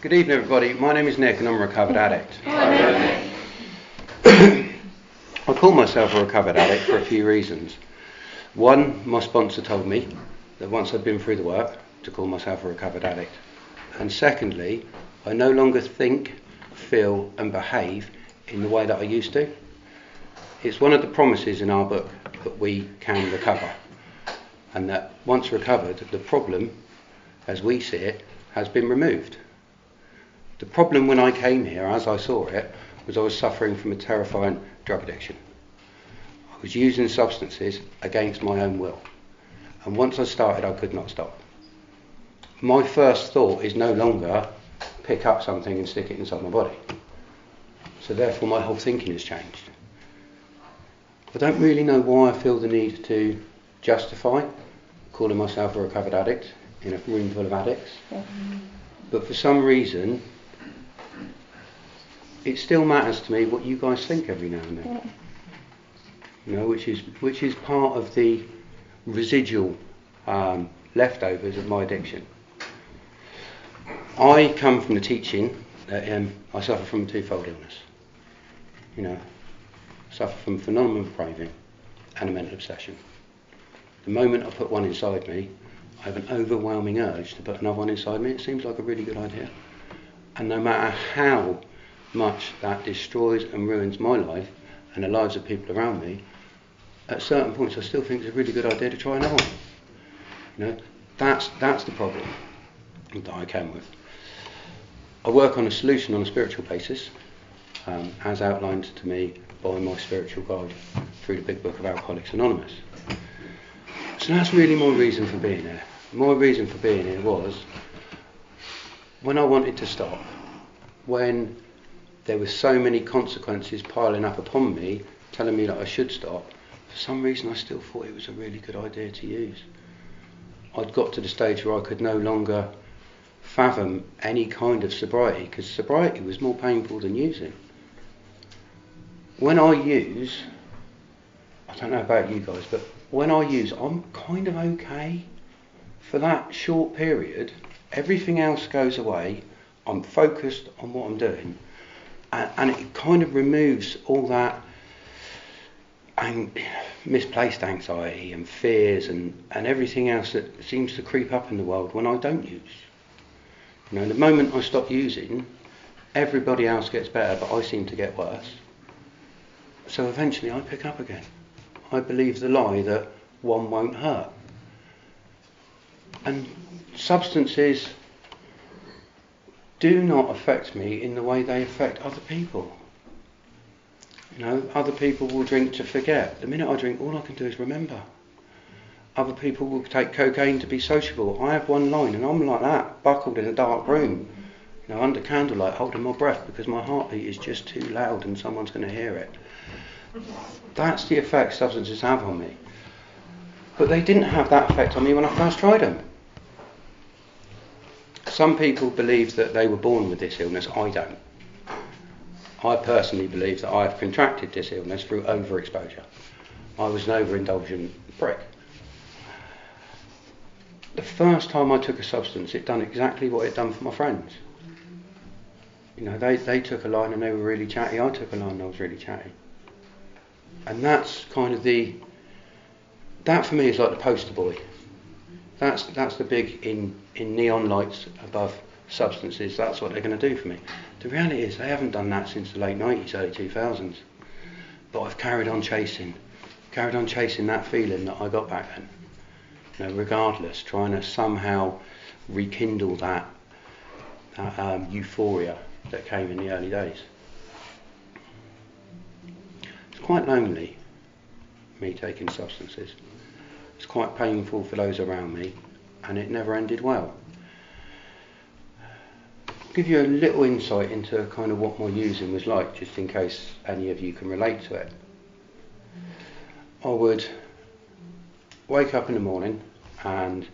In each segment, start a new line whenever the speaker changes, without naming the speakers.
Good evening, everybody. My name is Nick and I'm a recovered addict.
Hi.
I call myself a recovered addict for a few reasons. One, my sponsor told me that once I'd been through the work to call myself a recovered addict. And secondly, I no longer think, feel and behave in the way that I used to. It's one of the promises in our book that we can recover, and that once recovered, the problem, as we see it, has been removed. The problem when I came here, as I saw it, was I was suffering from a terrifying drug addiction. I was using substances against my own will, and once I started, I could not stop. My first thought is no longer pick up something and stick it inside my body. So therefore my whole thinking has changed. I don't really know why I feel the need to justify calling myself a recovered addict in a room full of addicts. But for some reason, it still matters to me what you guys think every now and then. You know, which is part of the residual leftovers of my addiction. I come from the teaching that I suffer from a twofold illness. You know, I suffer from phenomenal craving and a mental obsession. The moment I put one inside me, I have an overwhelming urge to put another one inside me. It seems like a really good idea. And no matter how much that destroys and ruins my life and the lives of people around me, at certain points I still think it's a really good idea to try another one. You know, that's the problem that I came with. I work on a solution on a spiritual basis, as outlined to me by my spiritual guide through the big book of Alcoholics Anonymous. So that's really my reason for being here. My reason for being here was when I wanted to stop, when there were so many consequences piling up upon me, telling me that I should stop, for some reason I still thought it was a really good idea to use. I'd got to the stage where I could no longer fathom any kind of sobriety, because sobriety was more painful than using. When I use, I don't know about you guys, but when I use, I'm kind of okay. For that short period, everything else goes away, I'm focused on what I'm doing, and it kind of removes all that misplaced anxiety and fears and everything else that seems to creep up in the world when I don't use. You know, the moment I stop using, everybody else gets better, but I seem to get worse. So eventually I pick up again. I believe the lie that one won't hurt. And substances do not affect me in the way they affect other people. You know, other people will drink to forget. The minute I drink, all I can do is remember. Other people will take cocaine to be sociable. I have one line and I'm like that, buckled in a dark room, you know, under candlelight, holding my breath because my heartbeat is just too loud and someone's going to hear it. That's the effect substances have on me. But they didn't have that effect on me when I first tried them. Some people believe that they were born with this illness. I don't. I personally believe that I have contracted this illness through overexposure. I was an overindulgent prick. The first time I took a substance, it done exactly what it done for my friends. You know, they took a line and they were really chatty. I took a line and I was really chatty. And that's kind of that for me is like the poster boy. That's the big in neon lights above substances. That's what they're going to do for me. The reality is they haven't done that since the late 90s, early 2000s. But I've carried on chasing that feeling that I got back then. You know, regardless, trying to somehow rekindle that euphoria that came in the early days. It's quite lonely, me taking substances. It's quite painful for those around me, and it never ended well. I'll give you a little insight into kind of what my using was like, just in case any of you can relate to it. I would wake up in the morning and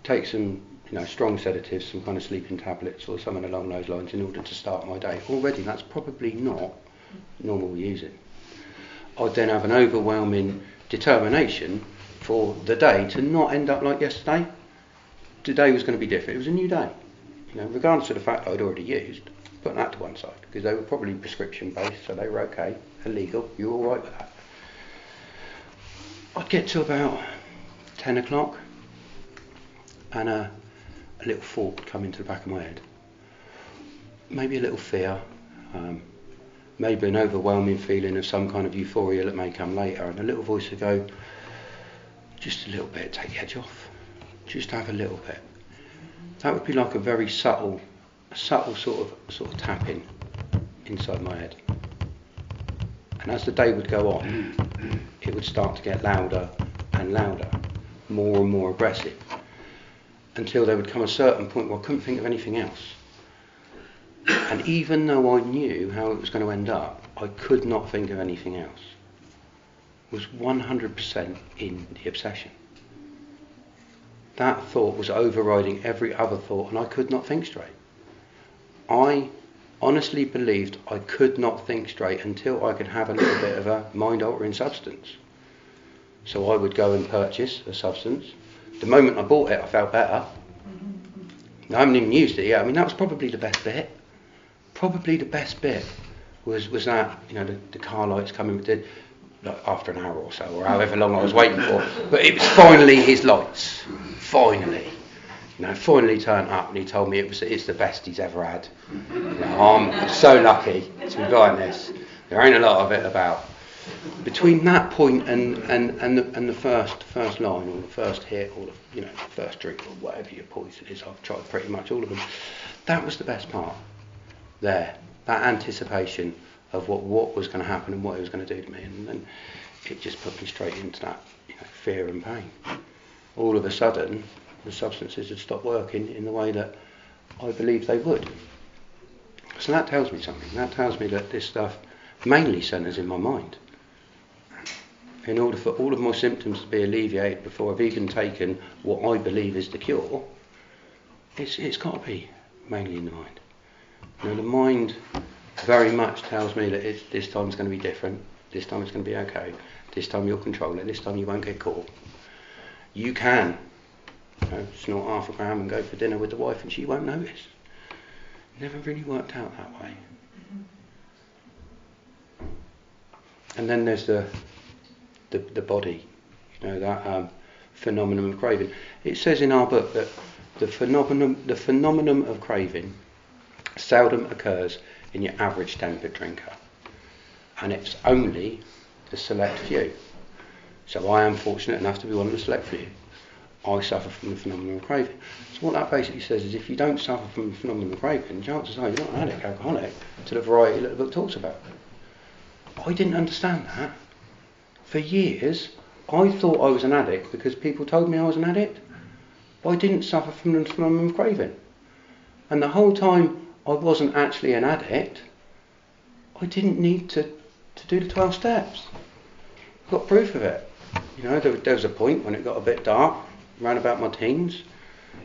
take some, you know, strong sedatives, some kind of sleeping tablets or something along those lines in order to start my day. Already that's probably not normal using. I'd then have an overwhelming determination for the day to not end up like yesterday. Today was going to be different. It was a new day. You know, regardless of the fact that I'd already used, put that to one side, because they were probably prescription based, so they were okay, illegal, you were all right with that. I'd get to about 10 o'clock and a little thought would come into the back of my head. Maybe a little fear, maybe an overwhelming feeling of some kind of euphoria that may come later, and a little voice would go, just a little bit, take the edge off, just have a little bit. That would be like a very subtle sort of tapping inside my head. And as the day would go on, it would start to get louder and louder, more and more aggressive, until there would come a certain point where I couldn't think of anything else. And even though I knew how it was going to end up, I could not think of anything else. I was 100% in the obsession. That thought was overriding every other thought, and I could not think straight. I honestly believed I could not think straight until I could have a little bit of a mind-altering substance. So I would go and purchase a substance. The moment I bought it, I felt better. I haven't even used it yet. I mean, that was probably the best bit. Probably the best bit was that, you know, the car lights coming with like after an hour or so, or however long I was waiting for. But it was finally his lights. Finally. You know, finally turned up and he told me it's the best he's ever had. You know, I'm so lucky to be buying this. There ain't a lot of it about. Between that point and the first line, or the first hit, or the first drink, or whatever your poison is, I've tried pretty much all of them. That was the best part. There, that anticipation of what was going to happen and what it was going to do to me, and then it just put me straight into that, fear and pain. All of a sudden, the substances had stopped working in the way that I believed they would. So that tells me something. That tells me that this stuff mainly centres in my mind. In order for all of my symptoms to be alleviated before I've even taken what I believe is the cure, it's got to be mainly in the mind. You know, the mind very much tells me that this time's going to be different, this time it's going to be okay, this time you'll control it, this time you won't get caught. You can snort half a gram and go for dinner with the wife and she won't notice. Never really worked out that way. And then there's the body, that phenomenon of craving. It says in our book that the phenomenon of craving seldom occurs in your average tempered drinker, and it's only the select few. So I am fortunate enough to be one of the select few. I suffer from the phenomenon of craving. So what that basically says is, if you don't suffer from the phenomenon of craving, chances are you're not an addict, alcoholic, to the variety that the book talks about. I didn't understand that. For years, I thought I was an addict because people told me I was an addict. I didn't suffer from the phenomenon of craving. And the whole time I wasn't actually an addict, I didn't need to do the 12 steps. I've got proof of it. There was a point when it got a bit dark, around about my teens.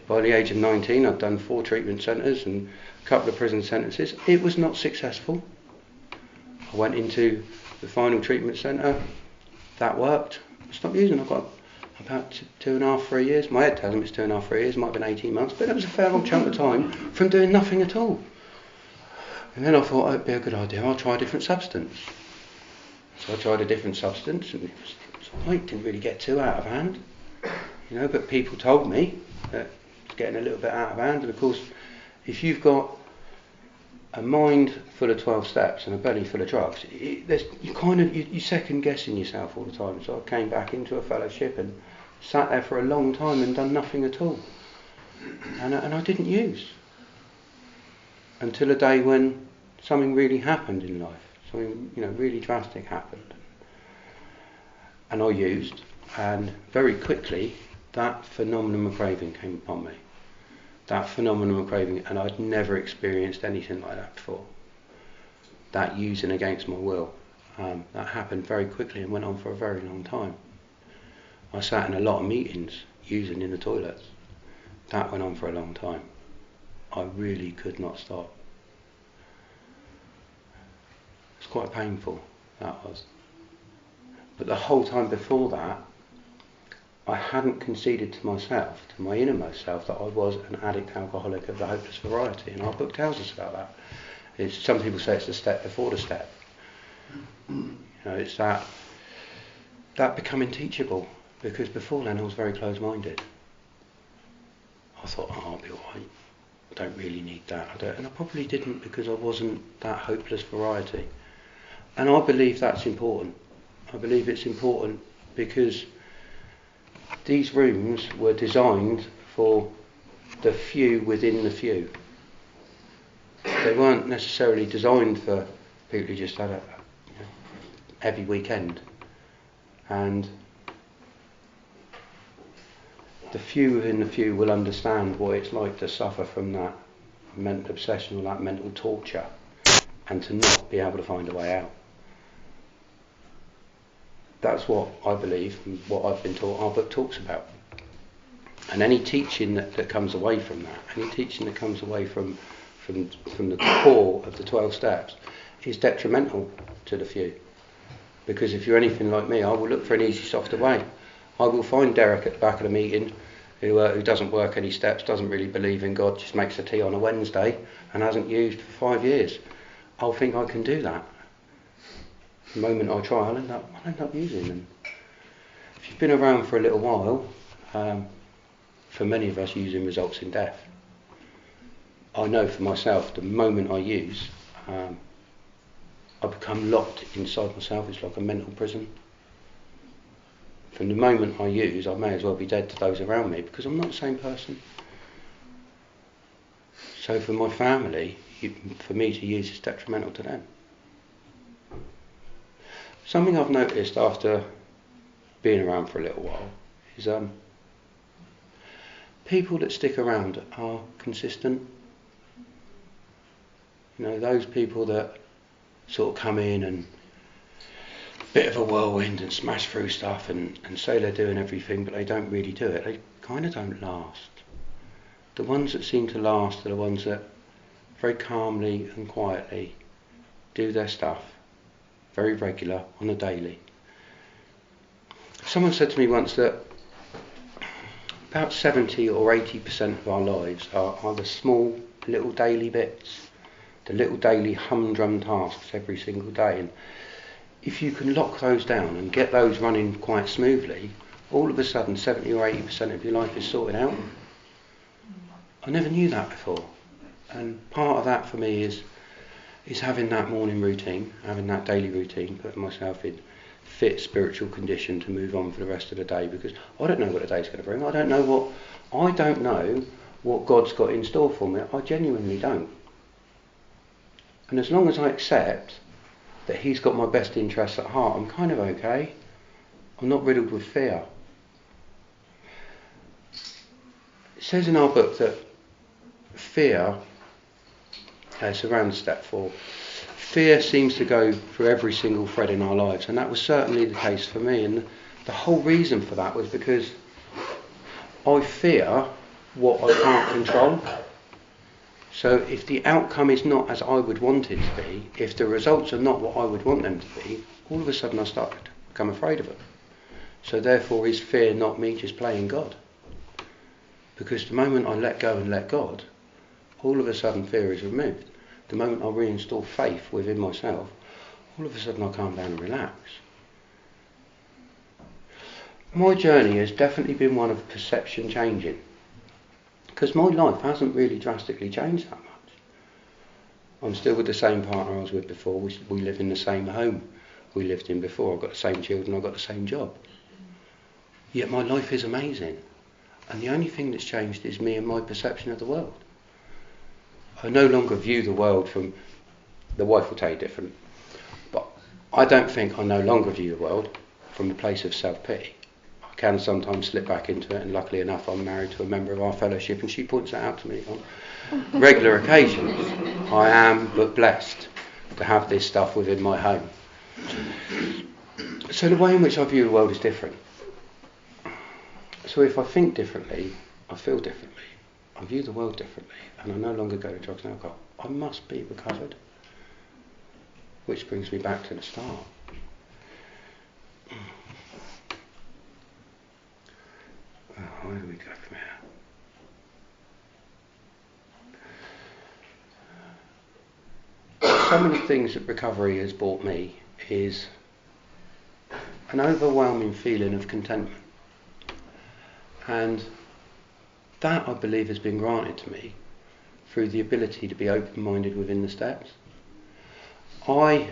By the age of 19, I'd done 4 treatment centres and a couple of prison sentences. It was not successful. I went into the final treatment centre. That worked. I stopped using. I got about 2.5, 3 years. My head tells me it's 2.5, 3 years. Might have been 18 months, but it was a fair old chunk of time from doing nothing at all. And then I thought it'd be a good idea. I'll try a different substance. So I tried a different substance, and it was alright. Didn't really get too out of hand, But people told me that it's getting a little bit out of hand. And of course, if you've got a mind full of 12 steps and a belly full of drugs, you second guessing yourself all the time. So I came back into a fellowship and sat there for a long time and done nothing at all. And I didn't use until a day when something really happened in life. Something really drastic happened. And I used, and very quickly that phenomenon of craving came upon me. That phenomenon of craving, and I'd never experienced anything like that before. That using against my will. That happened very quickly and went on for a very long time. I sat in a lot of meetings using in the toilets. That went on for a long time. I really could not stop. It's quite painful, that was. But the whole time before that, I hadn't conceded to myself, to my innermost self, that I was an addict alcoholic of the hopeless variety. And our book tells us about that. Some people say it's the step before the step. It's that becoming teachable, because before then I was very closed-minded. I thought, I'll be alright. I don't really need that. And I probably didn't, because I wasn't that hopeless variety. And I believe that's important. I believe it's important because these rooms were designed for the few within the few. They weren't necessarily designed for people who just had a heavy weekend. And the few within the few will understand what it's like to suffer from that mental obsession or that mental torture, and to not be able to find a way out. That's what I believe and what I've been taught our book talks about. And any teaching that comes away from that, any teaching that comes away from the core of the 12 steps, is detrimental to the few. Because if you're anything like me, I will look for an easy, softer way. I will find Derek at the back of the meeting who doesn't work any steps, doesn't really believe in God, just makes a tea on a Wednesday and hasn't used for 5 years. I'll think I can do that. The moment I try, I'll end up using them. If you've been around for a little while, for many of us, using results in death. I know for myself, the moment I use, I become locked inside myself. It's like a mental prison. From the moment I use, I may as well be dead to those around me, because I'm not the same person. So for my family, for me to use is detrimental to them. Something I've noticed after being around for a little while is people that stick around are consistent. Those people that sort of come in and bit of a whirlwind and smash through stuff and say they're doing everything, but they don't really do it. They kind of don't last. The ones that seem to last are the ones that very calmly and quietly do their stuff, very regular, on a daily. Someone said to me once that about 70 or 80% of our lives are the small little daily bits, the little daily humdrum tasks every single day. And if you can lock those down and get those running quite smoothly, all of a sudden 70 or 80% of your life is sorted out. I never knew that before. And part of that for me is having that morning routine, having that daily routine, putting myself in fit spiritual condition to move on for the rest of the day, because I don't know what the day's going to bring. I don't know what God's got in store for me. I genuinely don't. And as long as I accept that He's got my best interests at heart, I'm kind of okay. I'm not riddled with fear. It says in our book that fear, it's around step 4, fear seems to go through every single thread in our lives, and that was certainly the case for me. And the whole reason for that was because I fear what I can't control. So if the outcome is not as I would want it to be, if the results are not what I would want them to be, all of a sudden I start to become afraid of them. So therefore is fear not me just playing God? Because the moment I let go and let God, all of a sudden fear is removed. The moment I reinstall faith within myself, all of a sudden I calm down and relax. My journey has definitely been one of perception changing, because my life hasn't really drastically changed that much. I'm still with the same partner I was with before. We live in the same home we lived in before. I've got the same children, I've got the same job. Yet my life is amazing. And the only thing that's changed is me and my perception of the world. I no longer view the world from, the wife will tell you different, but I don't think I no longer view the world from a place of self-pity. I can sometimes slip back into it, and luckily enough I'm married to a member of our fellowship, and she points that out to me on regular occasions. I am but blessed to have this stuff within my home. So the way in which I view the world is different. So if I think differently, I feel differently, I view the world differently, and I no longer go to drugs and alcohol, I must be recovered. Which brings me back to the start. go from here? Some of the things that recovery has brought me is an overwhelming feeling of contentment. And that, I believe, has been granted to me through the ability to be open-minded within the steps. I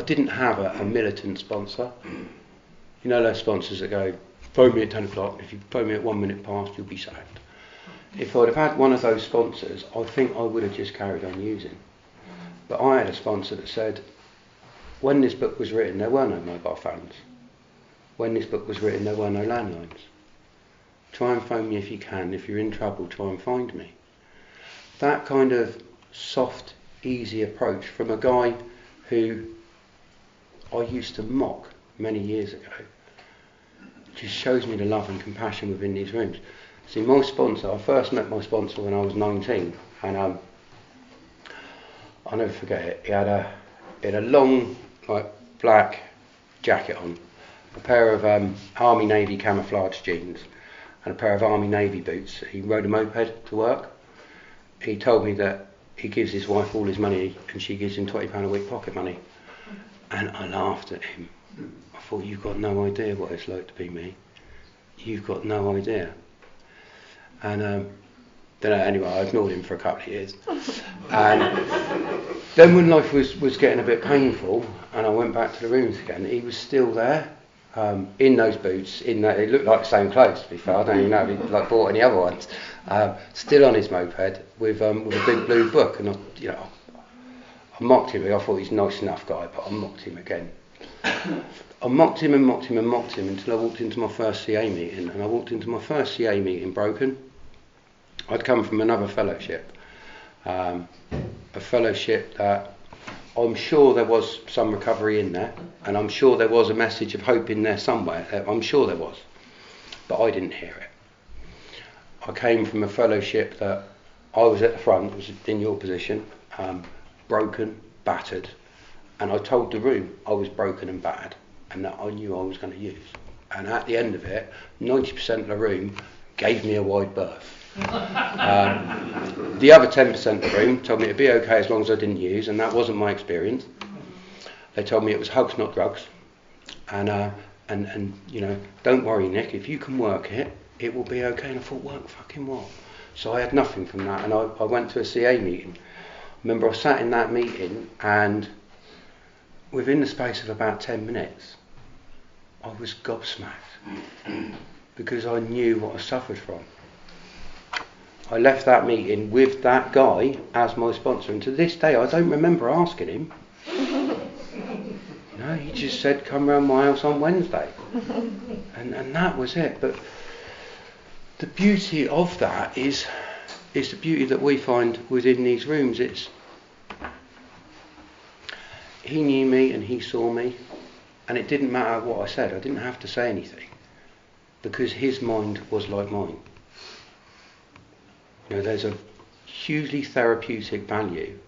didn't have a militant sponsor. You know those sponsors that go, phone me at 10 o'clock, if you phone me at 1 minute past, you'll be sacked. If I'd have had one of those sponsors, I think I would have just carried on using. But I had a sponsor that said, when this book was written, there were no mobile phones. When this book was written, there were no landlines. Try and phone me if you can. If you're in trouble, try and find me. That kind of soft, easy approach from a guy who I used to mock many years ago just shows me the love and compassion within these rooms. See, my sponsor, I first met my sponsor when I was 19, and I'll never forget it. He had a long, black jacket on, a pair of Army Navy camouflage jeans, and a pair of Army Navy boots. He rode a moped to work. He told me that he gives his wife all his money and she gives him £20 a week pocket money. And I laughed at him. I thought, you've got no idea what it's like to be me. You've got no idea. And anyway, I ignored him for a couple of years. And then when life was getting a bit painful and I went back to the rooms again, he was still there. In those boots, it looked like the same clothes, to be fair. I don't even know if he bought any other ones. Still on his moped with a big blue book, and I mocked him. I thought he's a nice enough guy, but I mocked him again. I mocked him and mocked him and mocked him until I walked into my first CA meeting, and I walked into my first CA meeting broken. I'd come from another fellowship, a fellowship that I'm sure there was some recovery in there, and I'm sure there was a message of hope in there somewhere. I'm sure there was, but I didn't hear it. I came from a fellowship that I was at the front, was in your position, broken, battered, and I told the room I was broken and battered, and that I knew I was going to use. And at the end of it, 90% of the room gave me a wide berth. The other 10% of the room told me it'd be okay as long as I didn't use, and that wasn't my experience. They told me it was hugs, not drugs, and don't worry, Nick, if you can work it, it will be okay. And I thought, work fucking what? So I had nothing from that, and I went to a CA meeting. I remember I sat in that meeting, and within the space of about 10 minutes, I was gobsmacked because I knew what I suffered from. I left that meeting with that guy as my sponsor, and to this day I don't remember asking him. No, he just said, come round my house on Wednesday. And that was it. But the beauty of that is the beauty that we find within these rooms. It's he knew me and he saw me, and it didn't matter what I said. I didn't have to say anything because his mind was like mine. You know, there's a hugely therapeutic value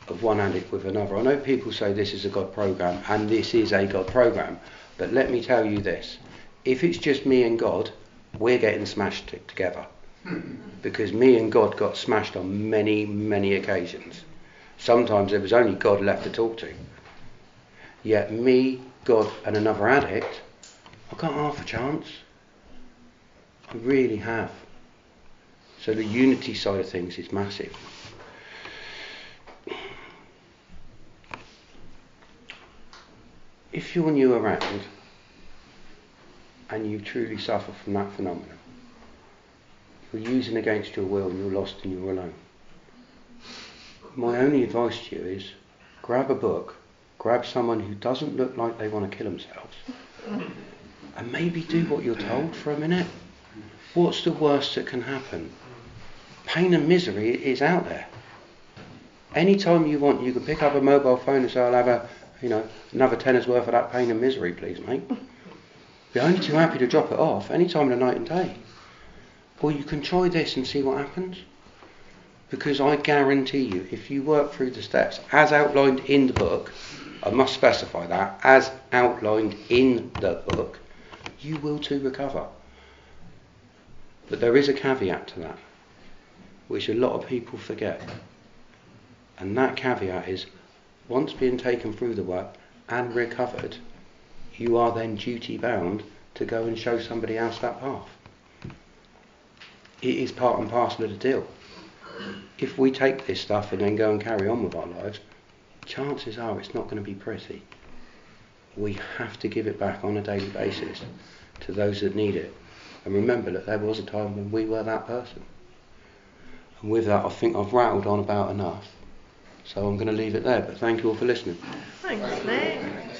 of one addict with another. I know people say this is a God program, and this is a God program, but let me tell you this: if it's just me and God, we're getting smashed together, because me and God got smashed on many, many occasions. Sometimes there was only God left to talk to. Yet me, God, and another addict, I've got half a chance. I really have. So the unity side of things is massive. If you're new around and you truly suffer from that phenomenon, you're using against your will and you're lost and you're alone, my only advice to you is grab a book, grab someone who doesn't look like they want to kill themselves, and maybe do what you're told for a minute. What's the worst that can happen? Pain and misery is out there. Anytime you want, you can pick up a mobile phone and say, I'll have another tenner's worth of that pain and misery, please, mate. You're only too happy to drop it off any time of the night and day. Or you can try this and see what happens. Because I guarantee you, if you work through the steps as outlined in the book, I must specify that, as outlined in the book, you will too recover. But there is a caveat to that, which a lot of people forget. And that caveat is, once being taken through the work and recovered, you are then duty bound to go and show somebody else that path. It is part and parcel of the deal. If we take this stuff and then go and carry on with our lives, chances are it's not going to be pretty. We have to give it back on a daily basis to those that need it. And remember that there was a time when we were that person. And with that, I think I've rattled on about enough. So I'm going to leave it there. But thank you all for listening.
Thanks, Nick.